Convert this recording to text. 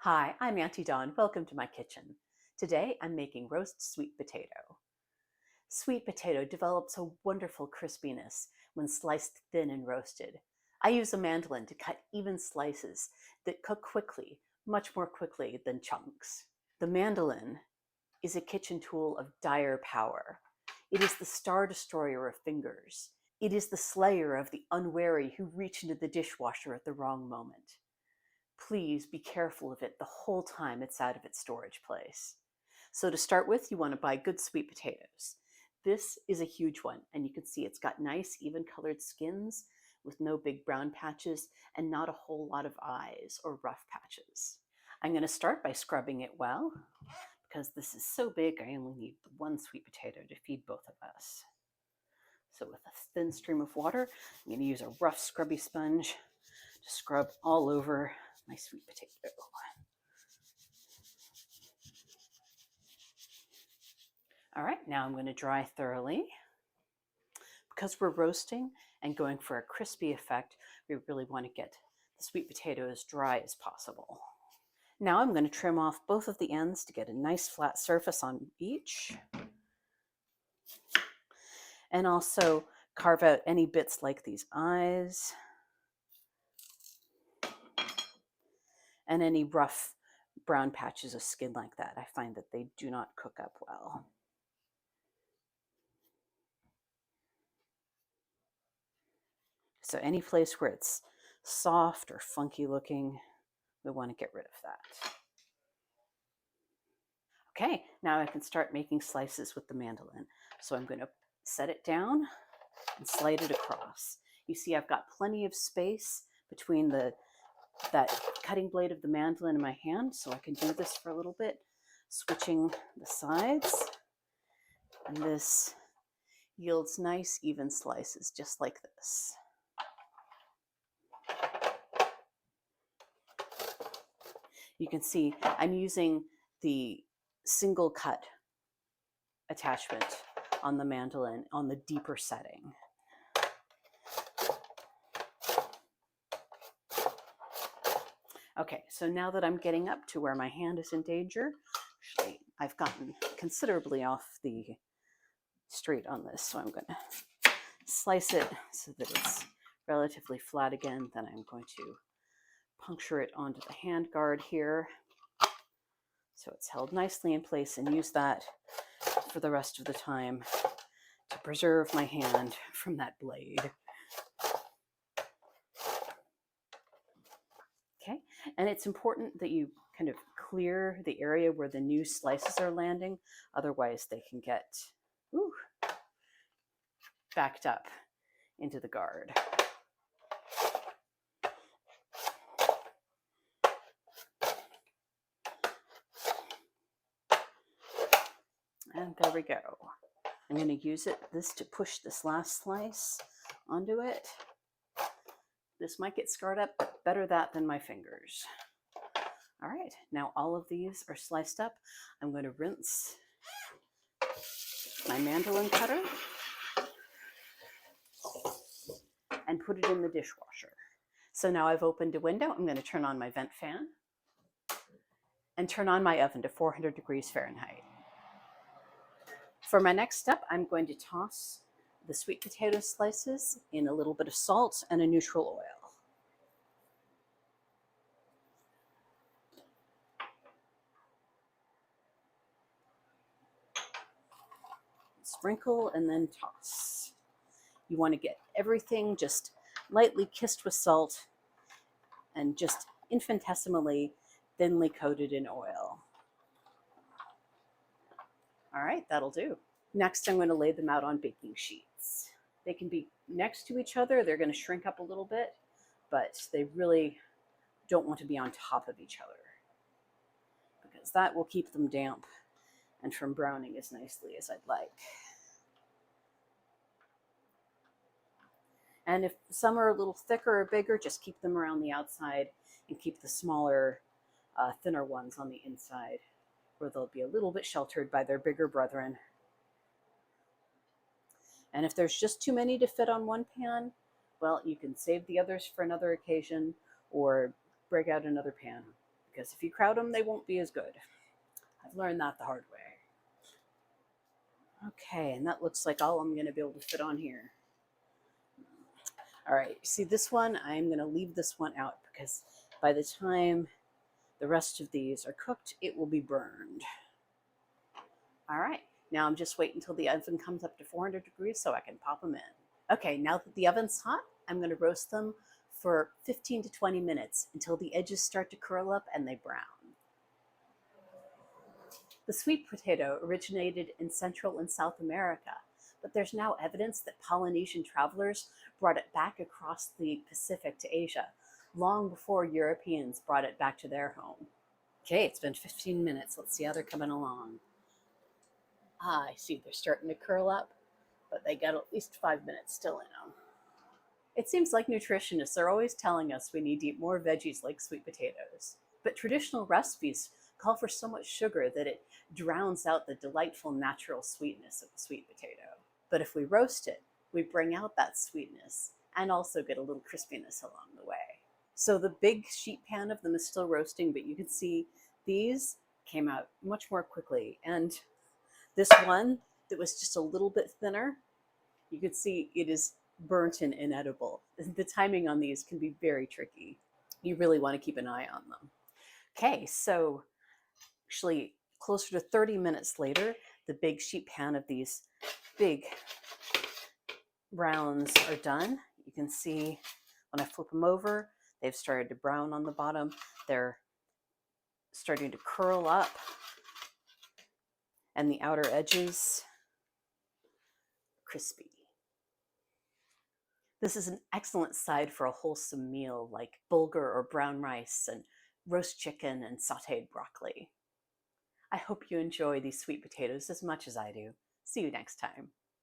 Hi, I'm Auntie Dawn. Welcome to my kitchen. Today I'm making roast sweet potato. Sweet potato develops a wonderful crispiness when sliced thin and roasted. I use a mandolin to cut even slices that cook quickly, much more quickly than chunks. The mandolin is a kitchen tool of dire power. It is the star destroyer of fingers. It is the slayer of the unwary who reach into the dishwasher at the wrong moment. Please be careful of it the whole time it's out of its storage place. So to start with, you want to buy good sweet potatoes. This is a huge one, and you can see it's got nice even colored skins with no big brown patches and not a whole lot of eyes or rough patches. I'm going to start by scrubbing it well. Because this is so big, I only need one sweet potato to feed both of us. So with a thin stream of water, I'm going to use a rough scrubby sponge to scrub all over my sweet potato. All right, now I'm going to dry thoroughly. Because we're roasting and going for a crispy effect, we really want to get the sweet potato as dry as possible. Now I'm going to trim off both of the ends to get a nice flat surface on each. And also carve out any bits like these eyes and any rough brown patches of skin like that. I find that they do not cook up well. So any place where it's soft or funky looking, we want to get rid of that. Okay, now I can start making slices with the mandolin. So I'm going to set it down and slide it across. You see I've got plenty of space between that cutting blade of the mandolin in my hand, so I can do this for a little bit, switching the sides. And this yields nice even slices, just like this. You can see I'm using the single cut attachment on the mandolin on the deeper setting. Okay, so now that I'm getting up to where my hand is in danger, actually I've gotten considerably off the straight on this, so I'm going to slice it so that it's relatively flat again. Then I'm going to puncture it onto the hand guard here so it's held nicely in place, and use that for the rest of the time to preserve my hand from that blade. Okay, and it's important that you kind of clear the area where the new slices are landing, otherwise they can get backed up into the guard. And there we go. I'm going to use this to push this last slice onto it. This might get scarred up, but better that than my fingers. All right, now all of these are sliced up. I'm going to rinse my mandolin cutter and put it in the dishwasher. So now I've opened a window. I'm going to turn on my vent fan and turn on my oven to 400 degrees Fahrenheit. For my next step, I'm going to toss the sweet potato slices in a little bit of salt and a neutral oil. Sprinkle and then toss. You want to get everything just lightly kissed with salt and just infinitesimally thinly coated in oil. All right, that'll do. Next, I'm going to lay them out on baking sheets. They can be next to each other. They're going to shrink up a little bit, but they really don't want to be on top of each other because that will keep them damp and from browning as nicely as I'd like. And if some are a little thicker or bigger, just keep them around the outside and keep the smaller, thinner ones on the inside, where they'll be a little bit sheltered by their bigger brethren. And if there's just too many to fit on one pan, well, you can save the others for another occasion or break out another pan. because if you crowd them, they won't be as good. I've learned that the hard way. Okay, and that looks like all I'm going to be able to fit on here. All right, see this one, I'm going to leave this one out because by the time the rest of these are cooked, it will be burned. All right, now I'm just waiting until the oven comes up to 400 degrees so I can pop them in. Okay, now that the oven's hot, I'm going to roast them for 15 to 20 minutes until the edges start to curl up and they brown. The sweet potato originated in Central and South America, but there's now evidence that Polynesian travelers brought it back across the Pacific to Asia, long before Europeans brought it back to their home. Okay, it's been 15 minutes. Let's see how they're coming along. Ah, I see they're starting to curl up, but they got at least 5 minutes still in them. It seems like nutritionists are always telling us we need to eat more veggies like sweet potatoes. But traditional recipes call for so much sugar that it drowns out the delightful natural sweetness of the sweet potato. But if we roast it, we bring out that sweetness and also get a little crispiness along the way. So the big sheet pan of them is still roasting, but you can see these came out much more quickly. And this one that was just a little bit thinner, you can see it is burnt and inedible. The timing on these can be very tricky. You really want to keep an eye on them. Okay, so actually closer to 30 minutes later, the big sheet pan of these big browns are done. You can see when I flip them over, they've started to brown on the bottom. They're starting to curl up, and the outer edges crispy. This is an excellent side for a wholesome meal like bulgur or brown rice and roast chicken and sautéed broccoli. I hope you enjoy these sweet potatoes as much as I do. See you next time.